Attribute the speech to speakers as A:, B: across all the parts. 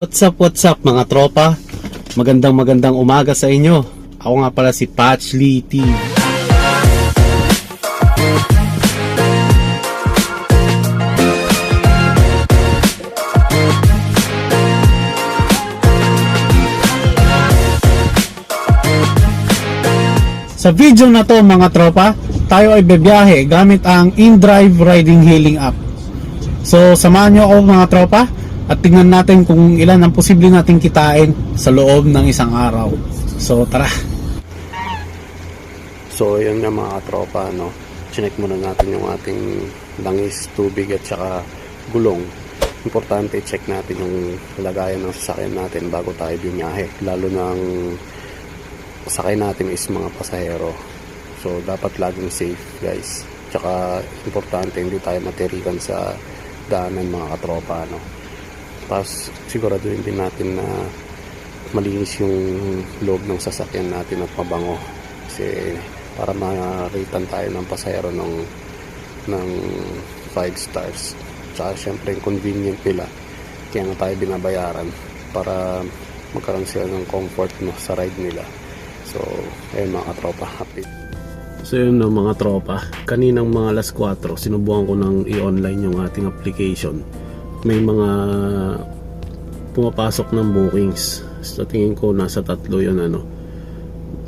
A: What's up mga tropa? Magandang umaga sa inyo. Ako nga pala si Patch Lee TV. Sa video na to mga tropa, tayo ay bebiyahe gamit ang InDrive Riding Hailing app. So samahan nyo ako mga tropa at tingnan natin kung ilan ang posible nating kitain sa loob ng isang araw. So tara. So yun nga mga tropa, no? Chinek muna natin yung ating langis, tubig at saka gulong. Importante check natin yung lagayan ng sasakyan natin bago tayo bumiyahe, lalo ng sakay natin is mga pasahero. So dapat laging safe guys. Tsaka importante hindi tayo matirikan sa daanan mga katropa, no? Tapos siguraduhin din natin na malinis yung loob ng sasakyan natin at mabango, kasi para makaritan tayo ng pasahero ng 5 stars. Tsaka syempre convenient nila, kaya nga tayo binabayaran para magkaroon sila ng comfort, no, sa ride nila. So ayun mga tropa, happy. So yun no, mga tropa, kaninang mga alas 4 sinubukan ko ng i-online yung ating application. May mga pumapasok ng bookings. Sa tingin ko nasa 3 yun, ano,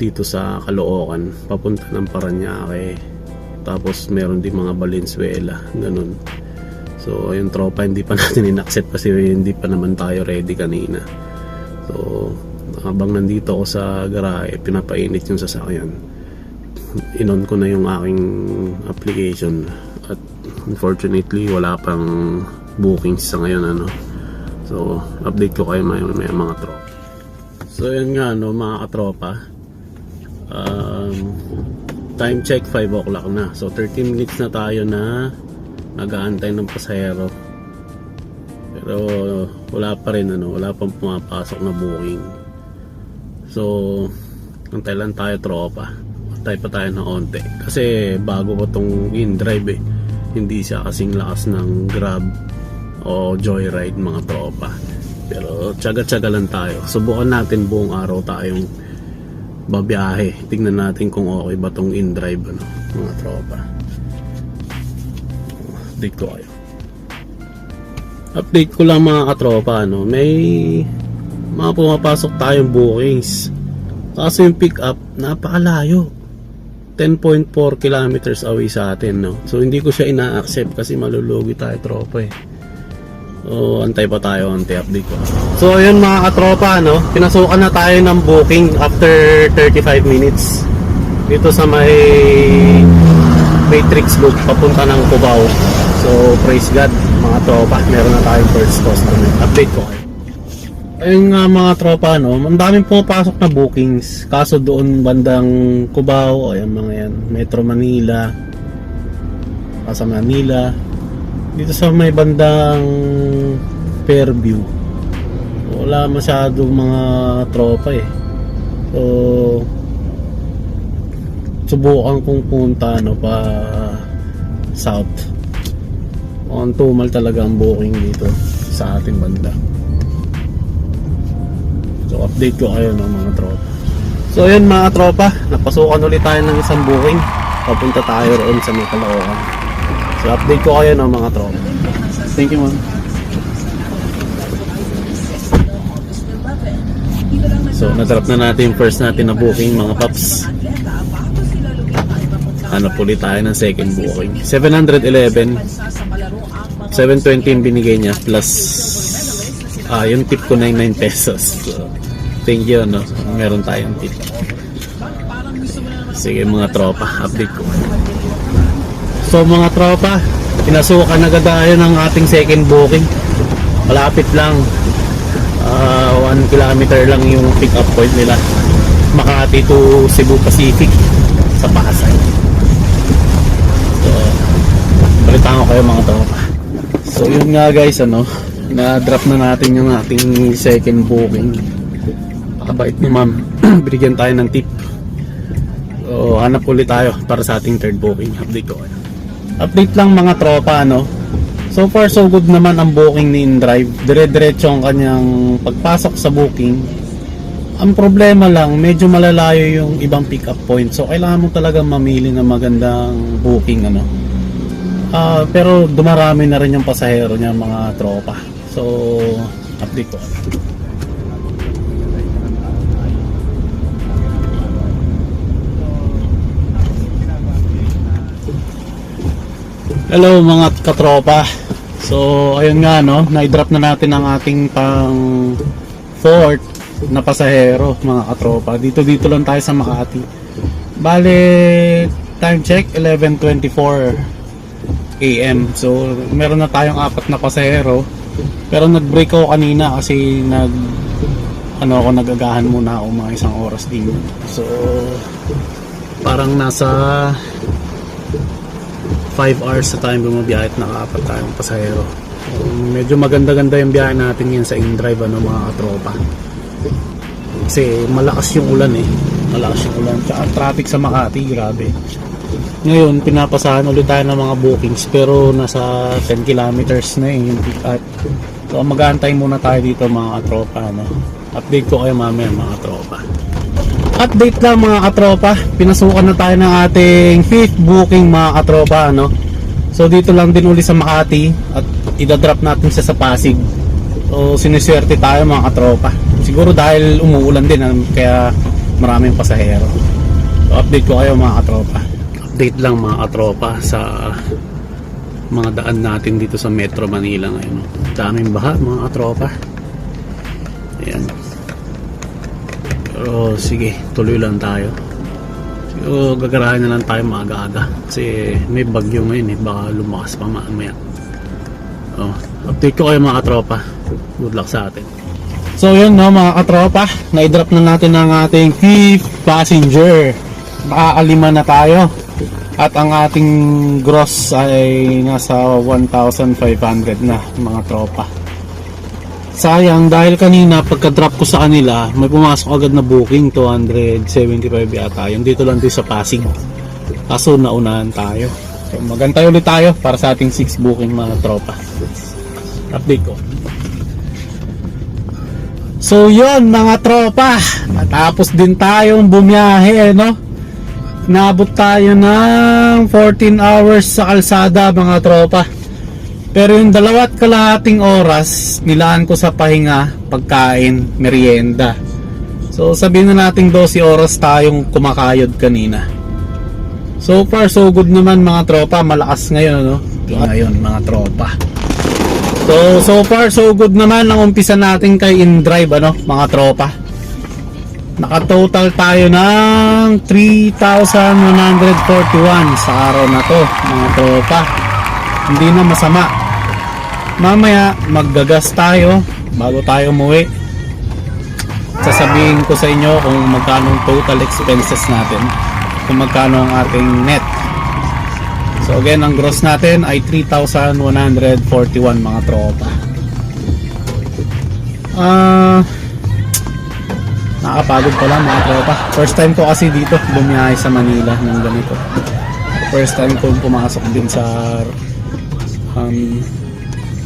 A: dito sa Caloocan papunta ng Parañaque. Tapos meron din mga Valenzuela, ganun. So ayun tropa, hindi pa natin in-accept kasi hindi pa naman tayo ready kanina. So habang nandito ako sa garahe, pinapainit yung sasakyan, inon ko na yung aking application at unfortunately wala pang bookings sa ngayon, ano. So update ko kayo may mga tropa. So yun nga, no, mga katropa, time check 5 o'clock na. So 30 minutes na tayo na nag-aantay ng pasahero, pero wala pa rin, ano, wala pang pumapasok na booking. So antay lang tayo tropa, antay pa tayo ng onte kasi bago pa tong InDrive hindi siya kasing lakas ng Grab o Joyride mga tropa. Pero tsaga-tsaga lang tayo, subukan natin buong araw tayong babiyahe, tingnan natin kung okay ba tong InDrive, ano, mga tropa. Update ko kayo. Update ko lang mga katropa, no, may mga pumapasok tayong bookings, kaso yung pick up napakalayo, 10.4 kilometers away sa atin, no. So hindi ko siya ina-accept kasi malulugi tayo tropa eh. So antay pa tayo, update ko. So ayun mga katropa, no, pinasukan na tayo ng booking after 35 minutes dito sa may Matrix Loop papunta ng Cubao. So praise God mga tropa, meron na tayong first customer. Update ko kayo. Ayun nga mga tropa, no, ang daming pumapasok na bookings, kaso doon bandang Cubao, ayan mga yan, Metro Manila, Pasay Manila, dito sa may bandang Fairview wala masyadong mga tropa eh. So subukan kong punta, no, pa south. On tumal talaga ang booking dito sa ating banda. So update ko kayo ng mga tropa. So yun mga tropa, napasukan ulit tayo ng isang booking, papunta tayo roon sa may Caloocan. So update ko kayo ng mga tropa. Thank you, ma'am. So na-drop na natin yung first natin na booking mga paps. Hanap ulit tayo ng second booking, 711, 720 yung binigay niya plus yung tip ko 99 pesos. So, thank you, no, meron tayong tip. Sige mga tropa, update ko. So mga tropa, pinasukan agad tayo ng ating second booking. Malapit lang, 1 kilometer lang yung pick up point nila, Makati to Cebu Pacific sa Pasay. So balitaan ko kayo mga tropa. So yun nga guys, ano, na-drop na natin yung ating second booking. Pakabait ni ma'am, binigyan tayo ng tip. So hanap ulit tayo para sa ating third booking. Update ko kayo. Update lang mga tropa, ano.
B: So far so good naman ang booking ni InDrive. Dire-diretso ang kanyang pagpasok sa booking. Ang problema lang, medyo malalayo yung ibang pick up point. So kailangan mo talaga mamili ng magandang booking ano. Pero dumarami na rin yung pasahero niya, mga tropa. So update ko. Hello mga katropa. So ayun nga no, na-drop na natin ang ating pang fourth na pasahero mga katropa. Dito lang tayo sa Makati. Bale time check 11:24 AM. So meron na tayong 4 na pasahero. Pero nag-break ako kanina kasi nagagahan muna ako mga 1 oras din. So parang nasa 5 hours sa time bumabiyahe at naka-4 tayong pasahero. Medyo maganda-ganda yung biyahe natin ngayon sa InDrive mga katropa. Kasi malakas yung ulan Malakas yung ulan. Tsaka traffic sa Makati, grabe. Ngayon, pinapasahan ulit tayo ng mga bookings pero nasa 10 kilometers na yung pick up. So mag-aantay muna tayo dito mga katropa. Update ko kayo mamaya mga katropa. Update lang mga katropa, pinasukan na tayo ng ating 5th booking mga katropa So dito lang din uli sa Makati at idadrop natin siya sa Pasig. So siniswerte tayo mga katropa. Siguro dahil umuulan din kaya maraming pasahero. So update ko kayo mga katropa. Update lang mga katropa sa mga daan natin dito sa Metro Manila ngayon. Daming baha mga katropa. Ayan. Pero sige, tuloy lang tayo. So gagarahan na lang tayo maaga-aga kasi may bagyo ngayon baka lumakas pa mamaya. Update ko kayo mga katropa. Good luck sa atin. So yun mga katropa, na-drop na natin ang ating 5th passenger. Nakakalima na tayo. At ang ating gross ay nasa 1,500 na mga tropa. Sayang dahil kanina pagka-drop ko sa kanila, may pumasok agad na booking, 275 yata. Yung dito lang din sa Pasig. Kaso naunahan tayo. So magantay ulit tayo para sa ating 6 booking mga tropa. Update ko. So yun mga tropa, natapos din tayong bumiyahe Naabot tayo ng 14 hours sa kalsada mga tropa. Pero yung 2.5 oras nilaan ko sa pahinga, pagkain, merienda. So sabihin na natin 12 oras tayong kumakayod kanina. So far so good naman mga tropa, malakas ngayon Ngayon mga tropa. So far so good naman ang umpisa natin kay InDrive mga tropa. Nakatotal tayo ng 3,141 sa araw na to mga tropa. Hindi na masama. Mamaya maggagas tayo bago tayo umuwi. Sasabihin ko sa inyo kung magkano ang total expenses natin, kung magkano ang ating net. So again, ang gross natin ay 3,141 mga tropa. Nakapagod pala mga tropa. First time ko kasi dito bumiyahe sa Manila ng ganito. First time ko pumasok din sa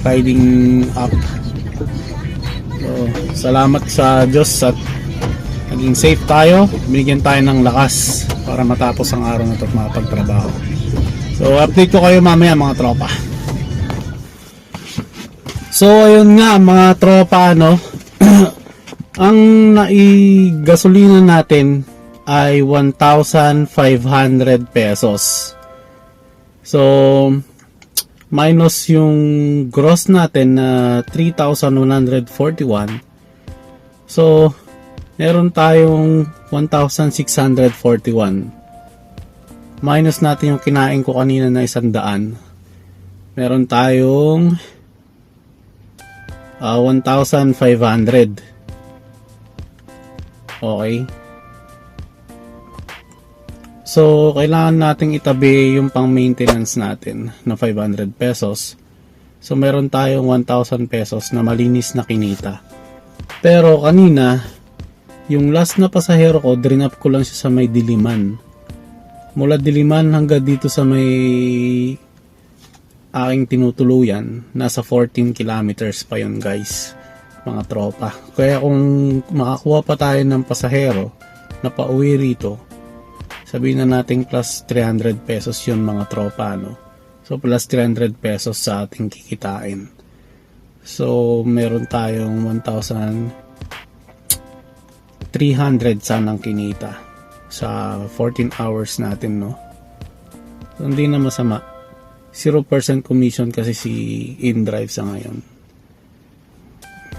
B: riding app. So, salamat sa Diyos at naging safe tayo. Binigyan tayo ng lakas para matapos ang araw na ito at makapagtrabaho. So update ko kayo mamaya mga tropa. So ayun nga mga tropa ang naigasolina natin ay 1,500 pesos. So minus yung gross natin na 3,141. So meron tayong 1,641. Minus natin yung kinain ko kanina na 100. Meron tayong 1,500. Okay. So, kailangan nating itabi yung pang maintenance natin na 500 pesos. So, meron tayong 1,000 pesos na malinis na kinita. Pero kanina, yung last na pasahero ko, drinap ko lang siya sa may Diliman. Mula Diliman hanggang dito sa may aking tinutuluyan, nasa 14 kilometers pa yun guys, mga tropa. Kaya kung makakuha pa tayo ng pasahero na pauwi rito, sabihin na natin plus 300 pesos yun mga tropa, no? So plus 300 pesos sa ating kikitain. So meron tayong 1,300 sanang kinita sa 14 hours natin, no? So hindi na masama. 0% commission kasi si InDrive sa ngayon.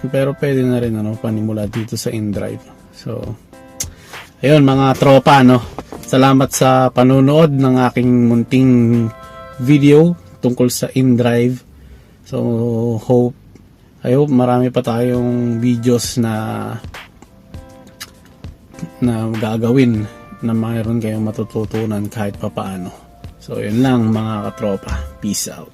B: Pero pwede na rin panimula dito sa InDrive. So ayun mga tropa, no? Salamat sa panonood ng aking munting video tungkol sa InDrive. So I hope marami pa tayong videos na gagawin na mayroon kayong matututunan kahit papaano. So yun lang mga katropa. Peace out.